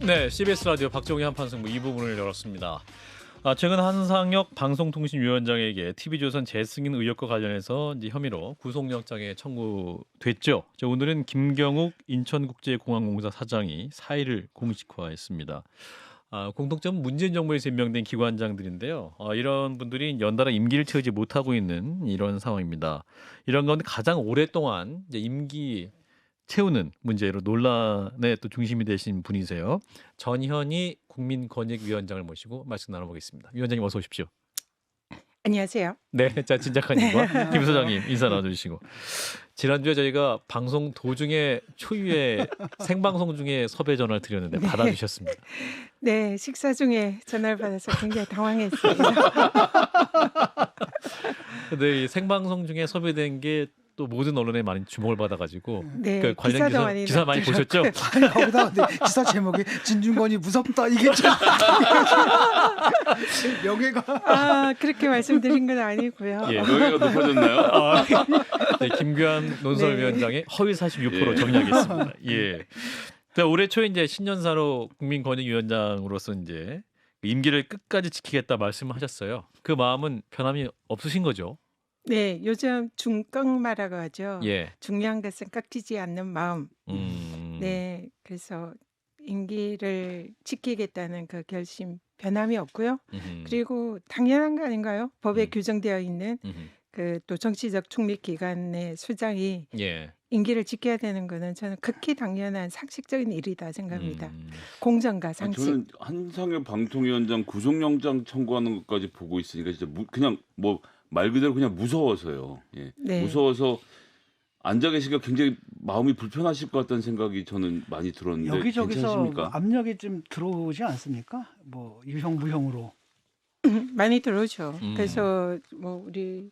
네, CBS 라디오 박정희 한판승부 2부문을 열었습니다. 최근 한상혁 방송통신위원장에게 TV조선 재승인 의혹과 관련해서 이제 혐의로 구속영장에 청구됐죠. 오늘은 김경욱 인천국제공항공사 사장이 사의를 공식화했습니다. 공통점은 문재인 정부에서 임명된 기관장들인데요. 이런 분들이 연달아 임기를 채우지 못하고 있는 이런 상황입니다. 이런 가운데 가장 오랫동안 이제 임기 채우는 문제로 논란의 또 중심이 되신 분이세요. 전현희 국민권익위원장을 모시고 말씀 나눠보겠습니다. 위원장님 어서 오십시오. 안녕하세요. 네, 자 진작가님과 김 소장님 인사 나눠주시고 지난주에 저희가 방송 도중에 초유의 생방송 중에 섭외 전화를 드렸는데 받아주셨습니다. 네, 식사 중에 전화를 받아서 굉장히 당황했습니다. 근데 이 생방송 중에 섭외된 게 또 모든 언론에 많이 주목을 받아가지고 네, 그 관련 기사 많이 보셨죠? 아니 거기다 근데 기사 제목이 진중권이 무섭다 이게 좀 명예가 그렇게 말씀드린 건 아니고요. 예. 명예가 높아졌나요? 네, 김규환 논설위원장의 허위 사실 유포로 예. 정리하겠습니다. 예. 자, 올해 초에 이제 신년사로 국민권익위원장으로서 이제 임기를 끝까지 지키겠다 말씀을 하셨어요. 그 마음은 변함이 없으신 거죠? 네, 요즘 중꺾마라고 하죠. 예. 중요한 것은 꺾이지 않는 마음. 음. 네, 그래서 임기를 지키겠다는 그 결심 변함이 없고요. 음흠. 그리고 당연한 거 아닌가요? 법에 음. 규정되어 있는 음흠. 그 또 정치적 중립 기관의 수장이 예. 임기를 지켜야 되는 거는 저는 극히 당연한 상식적인 일이다 생각합니다. 음. 공정과 상식. 저는 한상혁 방통위원장 구속영장 청구하는 것까지 보고 있으니까 진짜 그냥 뭐 말 그대로 그냥 무서워서요. 예. 네. 무서워서 앉아 계시기가 굉장히 마음이 불편하실 것 같다는 생각이 저는 많이 들었는데 여기저기서 괜찮으십니까? 압력이 좀 들어오지 않습니까? 뭐 유형 무형으로. 많이 들어오죠. 음. 그래서 뭐 우리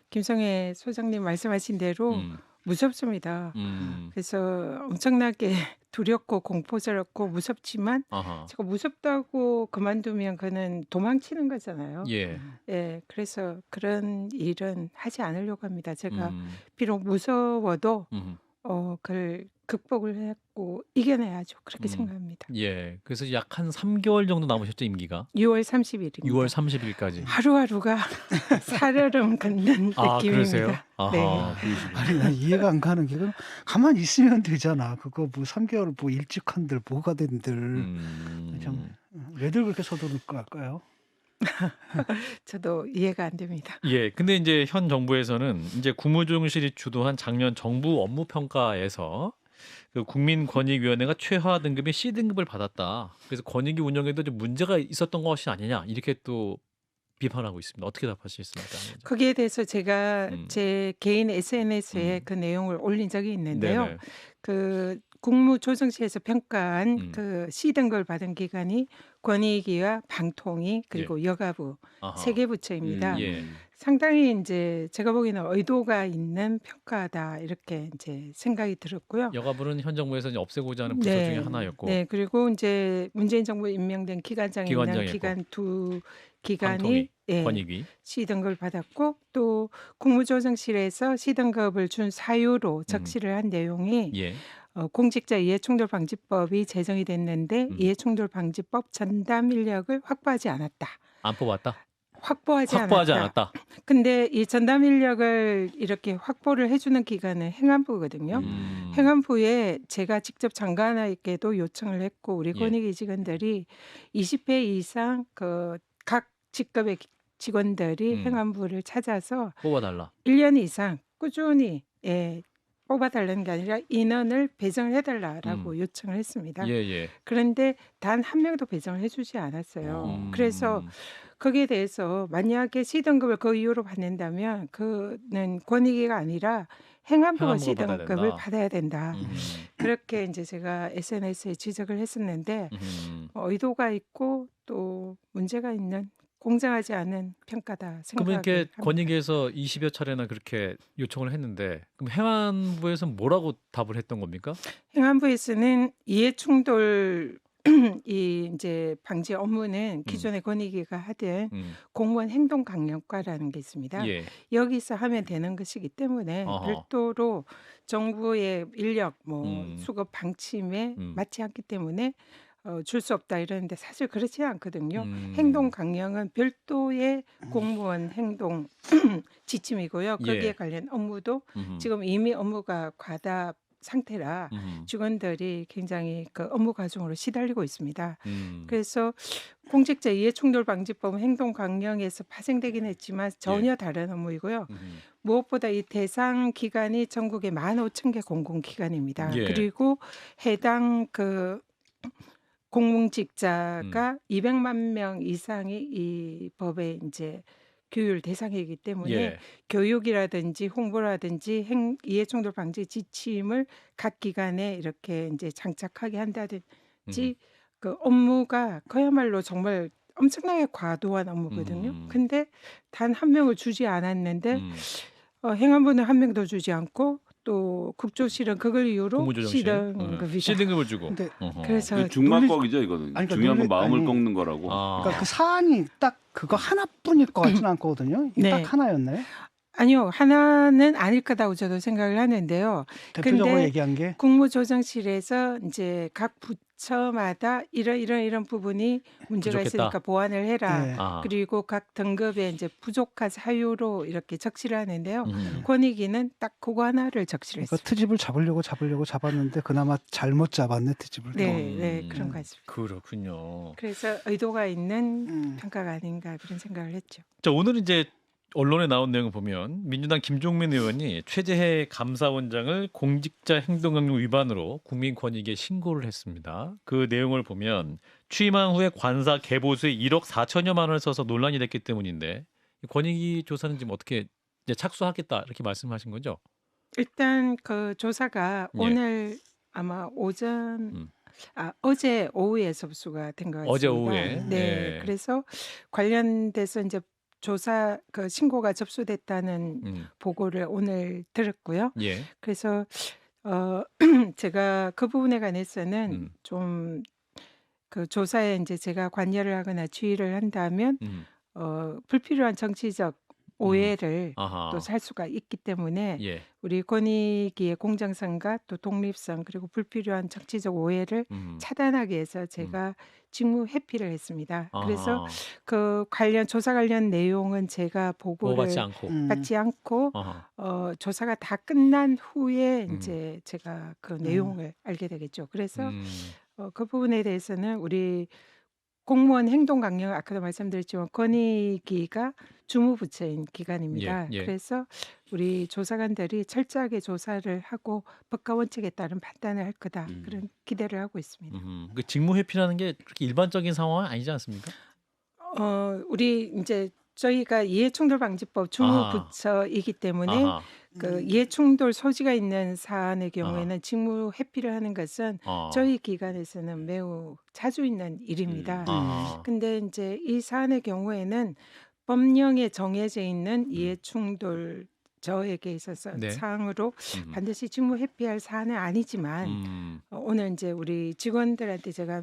김성애 소장님 말씀하신 대로 음. 무섭습니다. 음. 그래서 엄청나게 두렵고 공포스럽고 무섭지만 아하. 제가 무섭다고 그만두면 그는 도망치는 거잖아요. 예. 예, 그래서 그런 일은 하지 않으려고 합니다. 제가 음. 비록 무서워도 음. 그걸 극복을 했고 이겨내야죠. 그렇게 음. 생각합니다. 예. 그래서 약 한 3개월 정도 남으셨죠, 임기가? 6월 30일입니다. 6월 30일까지. 하루하루가 살얼음 걷는 아, 그러세요? 느낌입니다. 아하. 네. 아니 난 이해가 안 가는 게 그럼 가만히 있으면 되잖아. 그거 뭐 3개월 뭐 일찍 한들 뭐가 된들 참 왜들 그렇게 서두를까요? 저도 이해가 안 됩니다. 예, 근데 이제 현 정부에서는 이제 국무총실이 주도한 작년 정부 업무 평가에서 그 국민권익위원회가 최하 등급인 C 등급을 받았다. 그래서 권익위 운영에도 좀 문제가 있었던 것이 아니냐 이렇게 또 비판하고 있습니다. 어떻게 답하시겠습니까? 거기에 대해서 제가 음. 제 개인 SNS에 음. 그 내용을 올린 적이 있는데요. 네네. 그 국무조정실에서 평가한 음. 그 C 등급을 받은 기관이 권익위와 방통위 그리고 여가부 아하. 세 개 부처입니다. 예. 상당히 이제 제가 보기에는 의도가 있는 평가다 이렇게 이제 생각이 들었고요. 여가부는 현 정부에서 이제 없애고자 하는 부서 중에 하나였고 네, 그리고 이제 문재인 정부 임명된 기관장이 있는 기관장이었고. 기관 두 방통위, 기관이 권익위. C 등급을 받았고 또 국무조정실에서 C 등급을 준 사유로 적시를 한 내용이 예. 공직자 이해충돌방지법이 제정이 됐는데 이해충돌방지법 전담 인력을 확보하지 않았다. 안 뽑았다. 확보하지 확보하지 않았다. 않았다. 근데 이 전담 인력을 이렇게 확보를 해주는 기관은 행안부거든요. 행안부에 제가 직접 장관에게도 요청을 했고 우리 예. 권익위 직원들이 20회 이상 그 각 직급의 직원들이 행안부를 찾아서 뽑아달라. 1년 이상 꾸준히 뽑아달라는 게 아니라 인원을 배정을 해달라라고 요청을 했습니다. 예. 그런데 단 한 명도 배정을 해주지 않았어요. 그래서 거기에 대해서 만약에 C 등급을 그 이후로 받는다면 그는 권익위가 아니라 행안부가 C 행안부가 받아야 등급을 된다. 받아야 된다. 그렇게 이제 제가 SNS에 지적을 했었는데 의도가 있고 또 문제가 있는 공정하지 않은 평가다 그러면 이렇게 생각합니다. 권익위에서 20여 차례나 그렇게 요청을 했는데 그럼 행안부에서 뭐라고 답을 했던 겁니까? 행안부에서는 이해충돌 이 이제 방지 업무는 기존의 권익위가 하던 공무원 행동 강령과라는 게 있습니다. 예. 여기서 하면 되는 것이기 때문에 어허. 별도로 정부의 인력 뭐 음. 수급 방침에 음. 맞지 않기 때문에 줄 수 없다 이러는데 사실 그렇지 않거든요. 음. 행동 강령은 별도의 공무원 행동 지침이고요. 거기에 예. 관련 업무도 음흠. 지금 이미 업무가 과다 상태라 음흠. 직원들이 굉장히 그 업무 과중으로 시달리고 있습니다. 음. 그래서 공직자 이해충돌방지법 행동 강령에서 파생되긴 했지만 예. 전혀 다른 업무이고요. 음흠. 무엇보다 이 대상 기관이 전국에 15,000개 공공기관입니다. 예. 그리고 해당 그 음. 공직자가 200만 명 이상이 이 법에 이제 규율 대상이기 때문에 예. 교육이라든지 홍보라든지 이해충돌 방지 지침을 각 기관에 이렇게 이제 장착하게 한다든지 음흠. 그 업무가 그야말로 정말 엄청나게 과도한 업무거든요. 음. 근데 단 한 명을 주지 않았는데 음. 행안부는 한 명도 주지 않고 또 국조실은 그걸 이유로 국무조정실 C등급이다. C등급을 주고. 근데 어허. 그래서 그 중마꺽이죠 이거는. 아니, 그러니까 중요한 건 놀래- 마음을 아니, 꺾는 거라고. 아. 그러니까 그 사안이 딱 그거 하나뿐일 것 같지는 않거든요. 이게 네. 딱 하나였나요? 아니요, 하나는 아닐 거다고 저도 생각을 하는데요. 대표적으로 근데 얘기한 게 국무조정실에서 이제 각 부처마다 이런 부분이 문제가 부족했다. 있으니까 보완을 해라. 네. 아. 그리고 각 등급에 이제 부족한 사유로 이렇게 적시를 하는데요. 음. 권익위는 딱 그거 하나를 적시를 그러니까 했습니다. 트집을 잡으려고 잡았는데 그나마 잘못 잡았네 트집을. 또. 네, 그런 음. 것 같습니다. 그렇군요. 그래서 의도가 있는 음. 평가가 아닌가 그런 생각을 했죠. 자, 오늘 이제 언론에 나온 내용을 보면 민주당 김종민 의원이 최재해 감사원장을 공직자 행동강령 위반으로 국민권익위에 신고를 했습니다. 그 내용을 보면 취임한 후에 관사 개보수에 1억 4천여만 원을 써서 논란이 됐기 때문인데 이 권익위 조사는 지금 어떻게 이제 착수하겠다 이렇게 말씀하신 거죠? 일단 그 조사가 예. 오늘 아마 오전 음. 어제 오후에 접수가 된 것 같습니다. 어제 오후에. 네, 예. 그래서 관련돼서 이제 조사 그 신고가 접수됐다는 보고를 오늘 들었고요. 예. 그래서 제가 그 부분에 관해서는 음. 좀 그 조사에 이제 제가 관여를 하거나 지휘를 한다면 음. 불필요한 정치적 오해를 아하. 또 살 수가 있기 때문에 예. 우리 권익위의 공정성과 또 독립성 그리고 불필요한 정치적 오해를 차단하기 위해서 제가 직무 회피를 했습니다. 그래서 아하. 그 관련 조사 관련 내용은 제가 보고를 보고받지 않고. 받지 않고 아하. 조사가 다 끝난 후에 음. 이제 제가 그 내용을 알게 되겠죠. 그래서 음. 그 부분에 대해서는 우리 공무원 행동 강령 아까도 말씀드렸지만 권익위가 주무부처인 기관입니다. 예, 예. 그래서 우리 조사관들이 철저하게 조사를 하고 법과 원칙에 따른 판단을 할 거다 그런 기대를 하고 있습니다. 그 직무 회피라는 게 그렇게 일반적인 상황은 아니지 않습니까? 우리 이제 저희가 이해충돌방지법 주무부처이기 때문에 아하. 그 이해충돌 소지가 있는 사안의 경우에는 직무 회피를 하는 것은 저희 기관에서는 매우 자주 있는 일입니다. 아하. 근데 이제 이 사안의 경우에는 법령에 정해져 있는 이해충돌 저에게 있어서 네. 사항으로 반드시 직무 회피할 사안은 아니지만 오늘 이제 우리 직원들한테 제가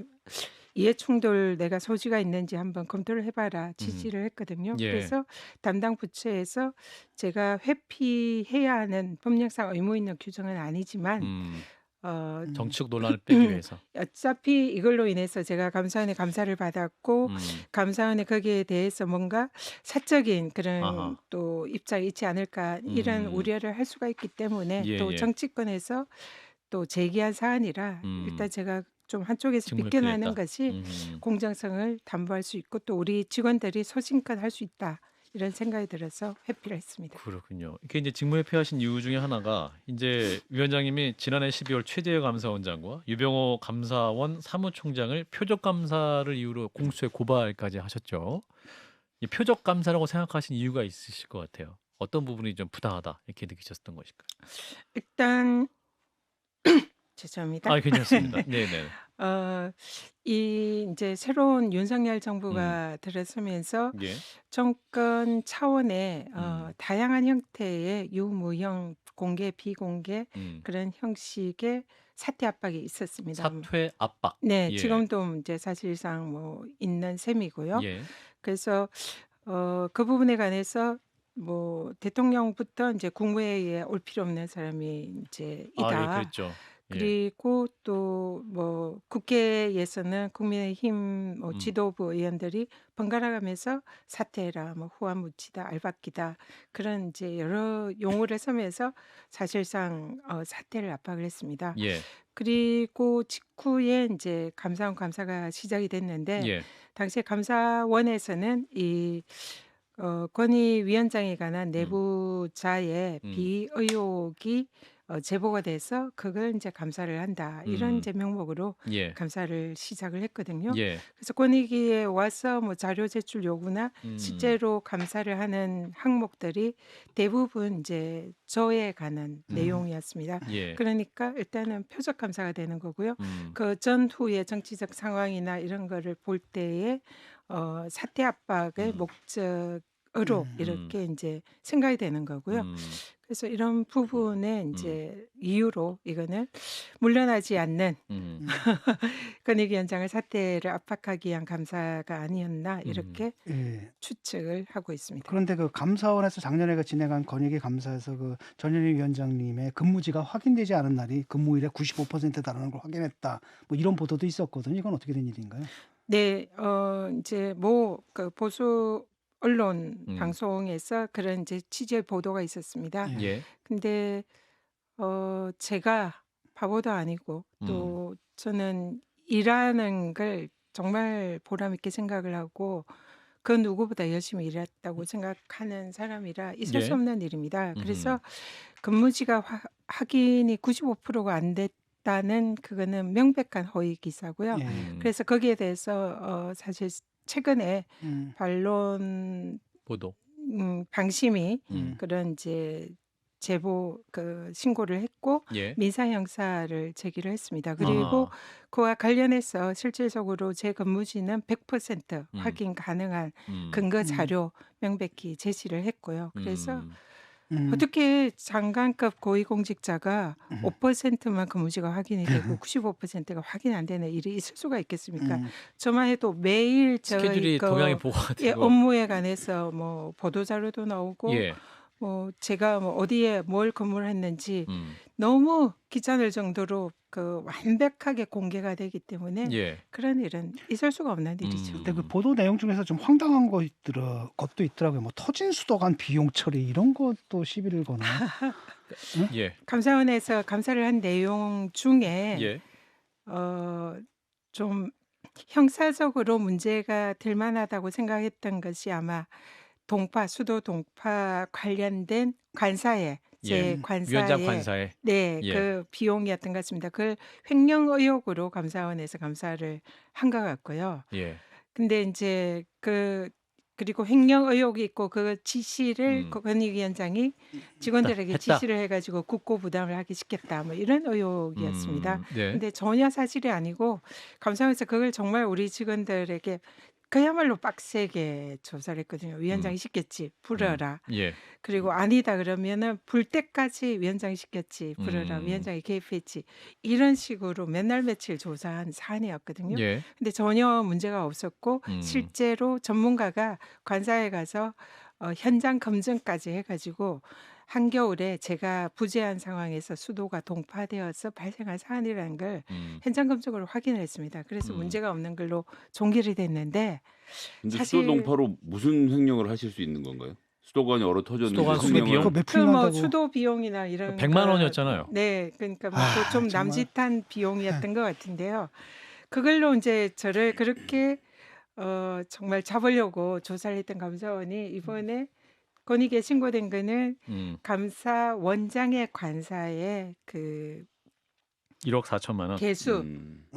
이해충돌 내가 소지가 있는지 한번 검토를 해봐라 지시를 했거든요. 예. 그래서 담당 부처에서 제가 회피해야 하는 법령상 의무 있는 규정은 아니지만 정치적 논란을 빼기 위해서. 어차피 이걸로 인해서 제가 감사원에 감사를 받았고 음. 감사원에 거기에 대해서 뭔가 사적인 그런 아하. 또 입장이 있지 않을까 이런 우려를 할 수가 있기 때문에 예, 또 예. 정치권에서 또 제기한 사안이라 일단 제가 좀 한쪽에서 직무 비껴나는 회피했다. 것이 공정성을 담보할 수 있고 또 우리 직원들이 소신껏 할 수 있다 이런 생각이 들어서 회피를 했습니다. 그렇군요. 이게 이제 직무 회피하신 이유 중에 하나가 이제 위원장님이 지난해 12월 최재해 감사원장과 유병호 감사원 사무총장을 표적 감사를 이유로 공수처에 고발까지 하셨죠. 이 표적 감사라고 생각하신 이유가 있으실 것 같아요. 어떤 부분이 좀 부당하다 이렇게 느끼셨던 것일까요? 일단 죄송합니다. 아, 괜찮습니다. 네네. 이 이제 새로운 윤석열 정부가 들어서면서 예. 정권 차원의 다양한 형태의 유무형 공개 비공개 그런 형식의 사퇴 압박이 있었습니다. 사퇴 압박. 네, 예. 지금도 이제 사실상 뭐 있는 셈이고요. 예. 그래서 그 부분에 관해서 뭐 대통령부터 이제 국무회의에 올 필요 없는 사람이 이제 아, 예, 이다. 그랬죠. 그리고 또 뭐 국회에서는 국민의힘 뭐 음. 지도부 의원들이 번갈아 가면서 사퇴해라, 뭐 후안 묻히다, 알박기다 그런 이제 여러 용어를 쓰면서 사실상 사퇴를 압박을 했습니다. 예. 그리고 직후에 이제 감사원 감사가 시작이 됐는데 예. 당시에 감사원에서는 이 권익위원장에 관한 내부자의 음. 비의혹이 제보가 돼서 그걸 이제 감사를 한다. 이런 음. 이제 명목으로 예. 감사를 시작을 했거든요. 예. 그래서 권익위에 와서 뭐 자료 제출 요구나 음. 실제로 감사를 하는 항목들이 대부분 이제 저에 관한 내용이었습니다. 예. 그러니까 일단은 표적 감사가 되는 거고요. 음. 그 전후의 정치적 상황이나 이런 거를 볼 때에 사퇴 압박의 목적으로 이렇게 이제 생각이 되는 거고요. 음. 그래서 이런 부분에 이제 이유로 이거는 물러나지 않는 음. 권익위원장을 사퇴를 압박하기 위한 감사가 아니었나 이렇게 예. 추측을 하고 있습니다. 그런데 그 감사원에서 작년에 그 진행한 권익위 감사에서 그 전현희 위원장님의 근무지가 확인되지 않은 날이 근무일의 95%에 달하는 걸 확인했다. 뭐 이런 보도도 있었거든요. 이건 어떻게 된 일인가요? 네, 이제 뭐 그 보수 언론 음. 방송에서 그런 이제 취재 보도가 있었습니다. 예. 예. 근데 제가 바보도 아니고 음. 또 저는 일하는 걸 정말 보람 있게 생각을 하고 그 누구보다 열심히 일했다고 생각하는 사람이라 있을 수 예. 없는 일입니다. 그래서 음흠. 근무지가 확인이 95%가 안 됐다는 그거는 명백한 허위 기사고요. 예. 그래서 거기에 대해서 사실 최근에 음. 반론 보도. 방심이 음. 그런 이제 제보 그 신고를 했고 예. 민사 형사를 제기를 했습니다. 그리고 아하. 그와 관련해서 실질적으로 제 근무지는 100% 음. 확인 가능한 음. 근거 자료 명백히 제시를 했고요. 그래서 음. 어떻게 장관급 고위공직자가 음. 5%만 근무지가 확인이 되고 95%가 확인 안 되는 일이 있을 수가 있겠습니까? 음. 저만 해도 매일 저희 스케줄이 동향이 보고가 예, 되고. 업무에 관해서 뭐 보도 자료도 나오고 예. 뭐 제가 뭐 어디에 뭘 근무를 했는지 음. 너무 귀찮을 정도로 그 완벽하게 공개가 되기 때문에 예. 그런 일은 있을 수가 없는 일이죠. 근데 그 보도 내용 중에서 좀 황당한 것도 있더라고요. 뭐 터진 수도관 비용 처리 이런 것도 시비를 거나요? 예. 감사원에서 감사를 한 내용 중에 예. 좀 형사적으로 문제가 될 만하다고 생각했던 것이 아마 수도 동파 관련된 관사에 제 예. 위원장 관사에 관사에. 네, 예. 그 비용이었던 것 같습니다. 그걸 횡령 의혹으로 감사원에서 감사를 한 것 같고요. 예. 근데 이제 그리고 횡령 의혹이 있고 그 지시를 음. 권익위원장이 직원들에게 했다. 지시를 해가지고 국고 부담을 하기 시켰다. 뭐 이런 의혹이었습니다. 네. 근데 전혀 사실이 아니고 감사원에서 그걸 정말 우리 직원들에게 그야말로 빡세게 조사를 했거든요. 위원장이 시켰지 풀어라. 예. 그리고 아니다 그러면은 불 때까지 위원장이 시켰지 풀어라. 위원장이 개입했지. 이런 식으로 몇 날 며칠 조사한 사안이었거든요. 예. 근데 전혀 문제가 없었고 음. 실제로 전문가가 관사에 가서 현장 검증까지 해가지고 한겨울에 제가 부재한 상황에서 수도가 동파되어서 발생한 사안이라는 걸 현장 검증으로 확인을 했습니다. 그래서 문제가 없는 걸로 종결이 됐는데 근데 사실 수도 동파로 무슨 횡령을 하실 수 있는 건가요? 수도관이 얼어 터졌는데 수도관 수리 횡령을 비용? 그거 몇 그 푼 뭐 한다고? 수도 비용이나 이런 100만 거, 원이었잖아요. 네, 그러니까 뭐 아, 좀 정말. 남짓한 비용이었던 것 같은데요. 그걸로 이제 저를 그렇게 정말 잡으려고 조사를 했던 감사원이 이번에 권익위에 신고된 거는 감사원장의 관사에 그 1억 4천만 원. 개수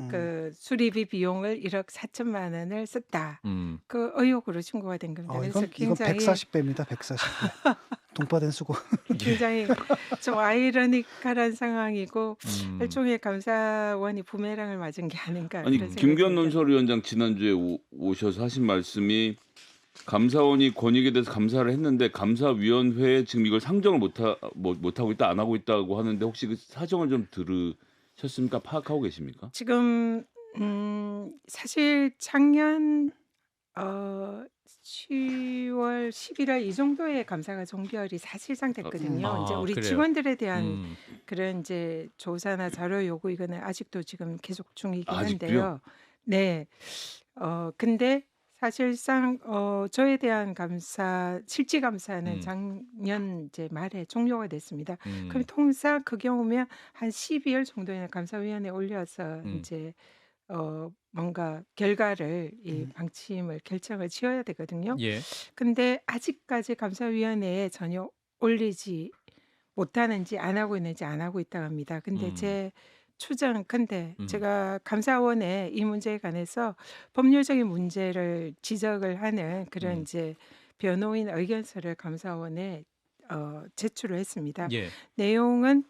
그 수리비 비용을 1억 4천만 원을 썼다. 그 의혹으로 신고가 된 겁니다. 그래서 이건 굉장히 140배입니다. 140배. 동파된 수고. 굉장히 좀 아이러니컬한 상황이고 음. 일종의 감사원이 부메랑을 맞은 게 아닌가. 아니 그런 생각이 김기현 듭니다. 논설위원장 지난주에 오셔서 하신 말씀이 감사원이 권익에 대해서 감사를 했는데 감사위원회에 지금 이걸 상정을 못하고 있다 안 하고 있다고 하는데 혹시 그 사정을 좀 들으셨습니까? 파악하고 계십니까? 지금 사실 작년 어 10월, 11월 이 정도에 감사가 종결이 사실상 됐거든요. 이제 아, 우리 그래요. 직원들에 대한 음. 그런 이제 조사나 자료 요구 이거는 아직도 지금 계속 중이긴 아직도요? 한데요. 네. 근데 사실상 저에 대한 실질 감사는 음. 작년 이제 말에 종료가 됐습니다. 그럼 음. 통상 그 경우면 한 12월 정도에는 감사위원회에 올려서 음. 인제 뭔가 결과를 이 음. 방침을 결정을 지어야 되거든요. 예. 근데 아직까지 감사위원회에 전혀 올리지 못하는지 안 하고 있는지 안 하고 있다고 합니다. 근데 음. 제 추정컨대 음. 제가 감사원에 이 문제에 관해서 법률적인 문제를 지적을 하는 그런 음. 이제 변호인 의견서를 감사원에 제출을 했습니다. 예. 내용은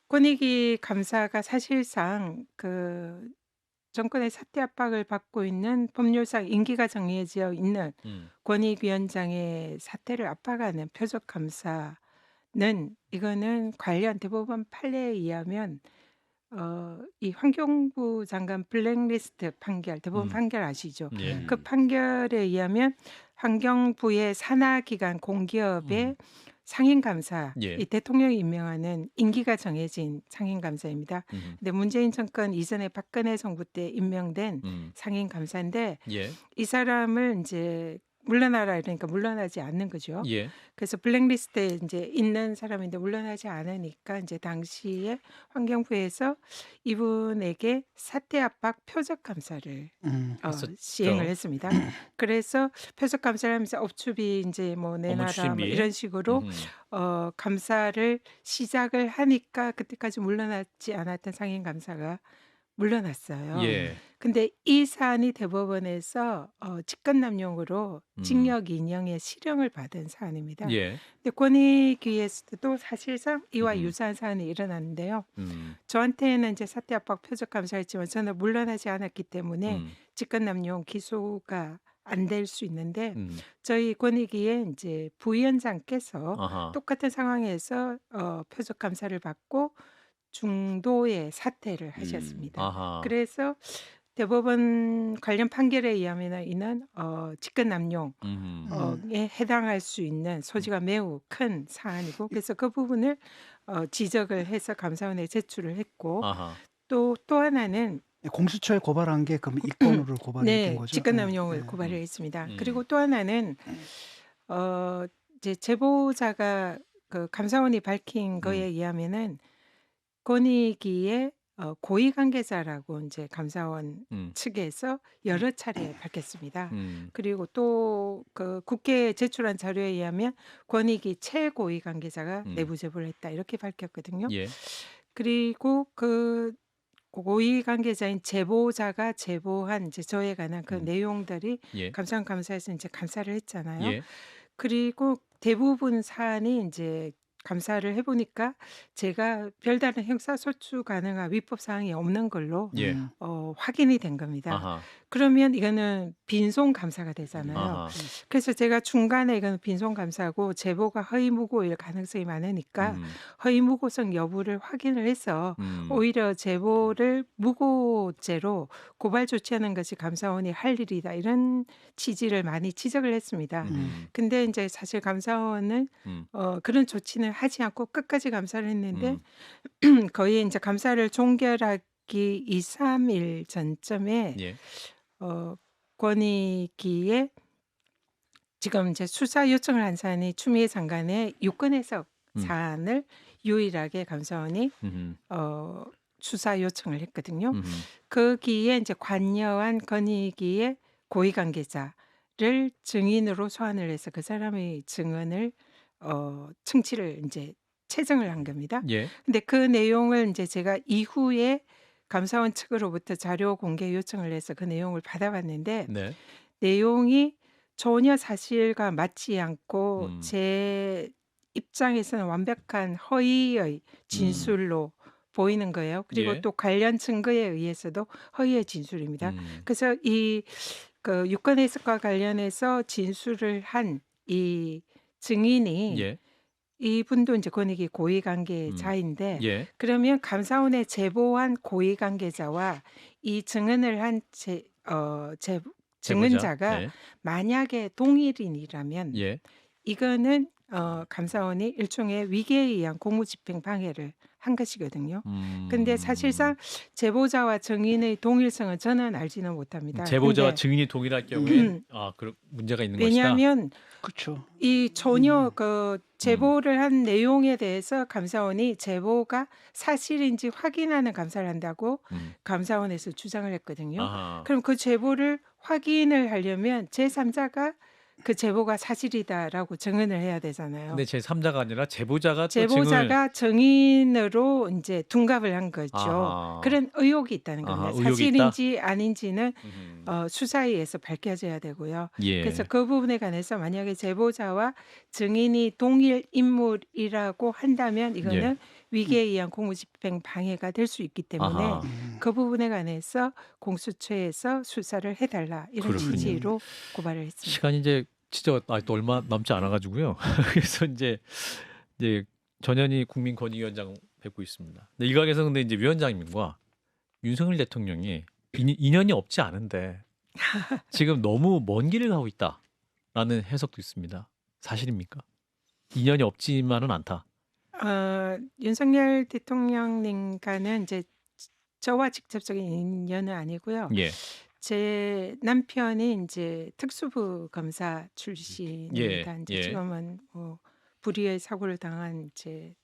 권익위 감사가 사실상 그 정권의 사퇴 압박을 받고 있는 법률상 임기가 정해져 있는 음. 권익위원장의 사퇴를 압박하는 표적 감사는 이거는 관련 대법원 판례에 의하면 이 환경부 장관 블랙리스트 판결, 대법원 음. 판결 아시죠? 예. 그 판결에 의하면 환경부의 산하기관 공기업의 음. 상임감사, 예. 이 대통령이 임명하는 임기가 정해진 상임감사입니다. 음. 근데 문재인 정권 이전에 박근혜 정부 때 임명된 음. 상임감사인데 예. 이 사람을 이제 물러나라 이러니까 물러나지 않는 거죠. 예. 그래서 블랙리스트에 이제 있는 사람인데 물러나지 않으니까 이제 당시에 환경부에서 이분에게 사퇴 압박 표적 감사를 했었죠. 시행을 했습니다. 그래서 표적 감사를 하면서 업추비 이제 뭐 업무 내놔라 뭐 추진비. 이런 식으로 감사를 시작을 하니까 그때까지 물러나지 않았던 상임 감사가 물러났어요. 예. 근데 이 사안이 대법원에서 직권남용으로 음. 징역 2년의 실형을 받은 사안입니다. 예. 근데 권익위에서도 사실상 이와 음흠. 유사한 사안이 일어났는데요. 음. 저한테는 이제 사퇴 압박 표적 감사했지만 저는 물러나지 않았기 때문에 음. 직권남용 기소가 안 될 수 있는데 음. 저희 권익위의 이제 부위원장께서 아하. 똑같은 상황에서 표적 감사를 받고 중도의 사퇴를 하셨습니다. 아하. 그래서 대법원 관련 판결에 의하면 이는 직권남용 에 해당할 수 있는 소지가 매우 큰 사안이고 그래서 그 부분을 지적을 해서 감사원에 제출을 했고 아하. 또 하나는 공수처에 고발한 게 그럼 이 건으로 고발이 된 네, 거죠? 직권남용을 예, 예. 고발을 했습니다. 음. 그리고 또 하나는 이제 제보자가 그 감사원이 밝힌 거에 의하면은 권익위의 고위 관계자라고 이제 감사원 음. 측에서 여러 차례 밝혔습니다. 음. 그리고 또 그 국회에 제출한 자료에 의하면 권익위 최고위 관계자가 내부 제보를 했다 이렇게 밝혔거든요. 예. 그리고 그 고위 관계자인 제보자가 제보한 이제 저에 관한 그 내용들이 예. 감사원 감사에서 이제 감사를 했잖아요. 예. 그리고 대부분 사안이 이제 감사를 해보니까 제가 별다른 형사소추 가능한 위법 사항이 없는 걸로 예. 확인이 된 겁니다. 아하. 그러면 이거는 빈손 감사가 되잖아요. 아하. 그래서 제가 중간에 이거는 빈손 감사고 제보가 허위무고일 가능성이 많으니까 허위무고성 여부를 확인을 해서 오히려 제보를 무고죄로 고발 조치하는 것이 감사원이 할 일이다 이런 취지를 많이 지적을 했습니다. 근데 이제 사실 감사원은 그런 조치는 하지 않고 끝까지 감사를 했는데 거의 이제 감사를 종결하기 2, 3일 전쯤에 예. 권익위에 지금 이제 수사 요청을 한 사안이 추미애 장관의 유권 해석 사안을 유일하게 감사원이 수사 요청을 했거든요. 거기에 이제 관여한 권익위의 고위 관계자를 증인으로 소환을 해서 그 사람의 증언을 청취를 이제 채정을 한 겁니다. 예. 근데 그 내용을 이제 제가 이후에 감사원 측으로부터 자료 공개 요청을 해서 그 내용을 받아봤는데 네. 내용이 전혀 사실과 맞지 않고 제 입장에서는 완벽한 허위의 진술로 보이는 거예요. 그리고 예. 또 관련 증거에 의해서도 허위의 진술입니다. 그래서 이 그 유권 해석과 관련해서 진술을 한 이 증인이 예. 이분도 이제 권익위 고위 관계자인데 예. 그러면 감사원에 제보한 고위 관계자와 이 증언을 한 증언자가 네. 만약에 동일인이라면 예. 이거는 감사원이 일종의 위계에 의한 공무집행 방해를 한 것이거든요. 근데 사실상 제보자와 증인의 동일성은 저는 알지는 못합니다. 제보자와 근데 증인이 동일할 경우에 그런 문제가 있는 것이다. 왜냐하면 그렇죠. 이 전혀 그 제보를 한 내용에 대해서 감사원이 제보가 사실인지 확인하는 감사를 한다고 음. 감사원에서 주장을 했거든요. 아하. 그럼 그 제보를 확인을 하려면 제3자가 그 제보가 사실이다라고 증언을 해야 되잖아요. 근데 제 3자가 아니라 제보자가 또 증언을 제보자가 증인으로 이제 둔갑을 한 거죠. 아하. 그런 의혹이 있다는 겁니다. 아하, 의혹이 사실인지 아닌지는 음흠. 수사에 의해서 밝혀져야 되고요. 예. 그래서 그 부분에 관해서 만약에 제보자와 증인이 동일 인물이라고 한다면 이거는 위계에 의한 공무집행 방해가 될 수 있기 때문에 아하. 그 부분에 관해서 공수처에서 수사를 해달라 이런 그렇군요. 취지로 고발을 했습니다. 시간이 이제 진짜 또 얼마 남지 않아 가지고요. 그래서 이제 전현희 국민권익위원장 뵙고 있습니다. 근데 일각에서 근데 이제 위원장님과 윤석열 대통령이 인연이 없지 않은데 지금 너무 먼 길을 가고 있다라는 해석도 있습니다. 사실입니까? 인연이 없지만은 않다. 윤석열 대통령님과는 이제 저와 직접적인 인연은 아니고요. 예. 제 남편이 이제 특수부 검사 출신입니다. 예, 이제 예. 지금은 뭐 불의의 사고를 당한 이제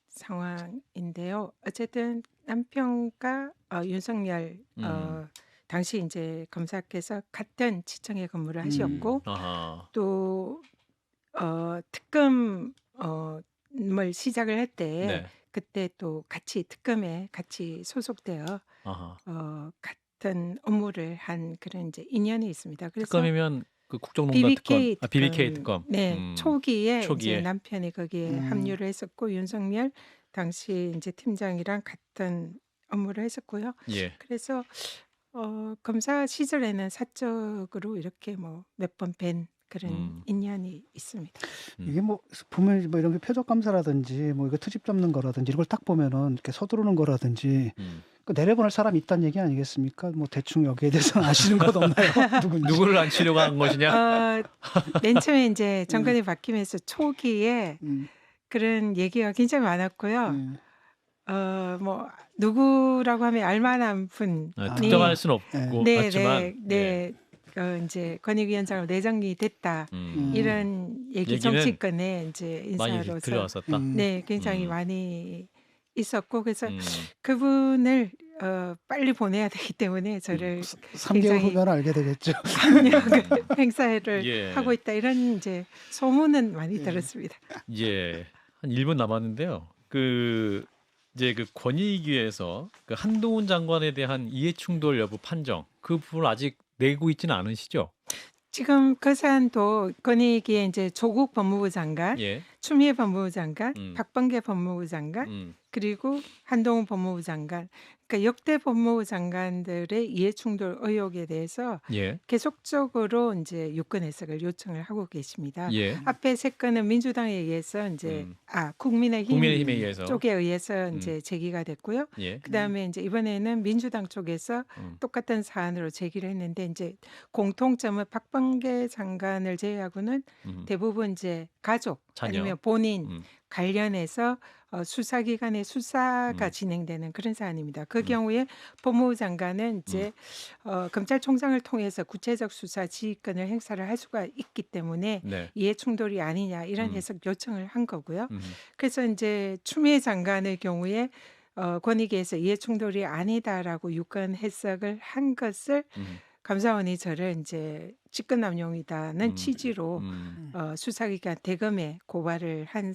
상황인데요. 어쨌든 남편과 윤석열 당시 이제 검사께서 같은 지청에 근무를 하셨고 아하. 또 특검을 시작을 할 때 네. 그때 또 같이 특검에 같이 소속되어 아하. 같은 업무를 한 그런 이제 인연이 있습니다. 그래서 특검이면 그 국정농단 특검, BBK BBK 특검. 네, 초기에 초기에. 이제 남편이 거기에 합류를 했었고 윤석열 당시 이제 팀장이랑 같은 업무를 했었고요. 예. 그래서 검사 시절에는 사적으로 이렇게 뭐 몇 번 뵌 그런 인연이 있습니다. 이게 뭐 보면 뭐 이런 게 표적 감사라든지 뭐 이거 트집 잡는 거라든지 이걸 딱 보면은 이렇게 서두르는 거라든지 그 내려보낼 사람이 있다는 얘기 아니겠습니까? 뭐 대충 여기에 대해서는 아시는 것 없나요? 누군지. 누구를 안 치려고 한 것이냐? 맨 처음에 이제 정권이 바뀌면서 초기에 그런 얘기가 굉장히 많았고요. 뭐 누구라고 하면 알만한 분이 특정할 수는 없고 네, 맞지만 네, 이제 권익위원장으로 내정이 됐다 이런 얘기 얘기는 정치권에 이제 많이 인사로서 들려왔었다. 네, 굉장히 많이 있었고 그래서 음. 그분을 빨리 보내야 되기 때문에 저를 3개월 굉장히 후면 알게 되겠죠. 압력을 행사를 예. 하고 있다 이런 이제 소문은 많이 들었습니다. 예. 한 1분 남았는데요. 이제 그 권익위에서 그 한동훈 장관에 대한 이해충돌 여부 판정 그 부분을 아직 내고 있지는 않으시죠? 지금 그 사안도 권익위에 이제 조국 법무부 장관, 예. 추미애 법무부 장관, 음. 박범계 법무부 장관, 음. 그리고 한동훈 법무부 장관, 그러니까 역대 법무부 장관들의 이해충돌 의혹에 대해서 예. 계속적으로 이제 유권 해석을 요청을 하고 계십니다. 예. 앞에 세 건은 민주당에 의해서 이제 국민의힘 국민의힘에 의해서 쪽에 의해서 이제 제기가 됐고요. 예. 그다음에 이제 이번에는 민주당 쪽에서 똑같은 사안으로 제기를 했는데 이제 공통점은 박범계 장관을 제외하고는 대부분 이제 가족 자녀. 아니면 본인 관련해서 수사기관의 수사가 진행되는 그런 사안입니다. 그 경우에 법무부 장관은 이제 검찰총장을 통해서 구체적 수사 지휘권을 행사를 할 수가 있기 때문에 네. 이해충돌이 아니냐 이런 해석 요청을 한 거고요. 그래서 이제 추미애 장관의 경우에 권익위에서 이해충돌이 아니다라고 유권 해석을 한 것을 감사원이 저를 이제 직권남용이다는 취지로 수사기관 대검에 고발을 한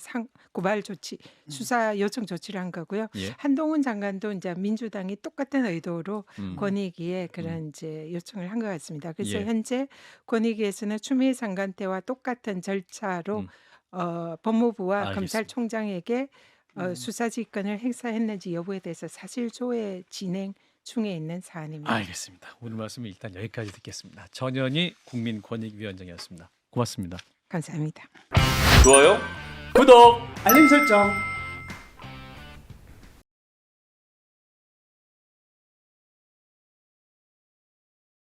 고발 조치 수사 요청 조치를 한 거고요. 예. 한동훈 장관도 이제 민주당이 똑같은 의도로 권익위에 그런 이제 요청을 한 것 같습니다. 그래서 예. 현재 권익위에서는 추미애 장관 때와 똑같은 절차로 법무부와 알겠습니다. 검찰총장에게 수사지휘권을 행사했는지 여부에 대해서 사실조회 진행 중에 있는 사안입니다. 알겠습니다. 오늘 말씀은 일단 여기까지 듣겠습니다. 전현희 국민권익위원장이었습니다. 고맙습니다. 감사합니다. 좋아요? 구독! 알림 설정.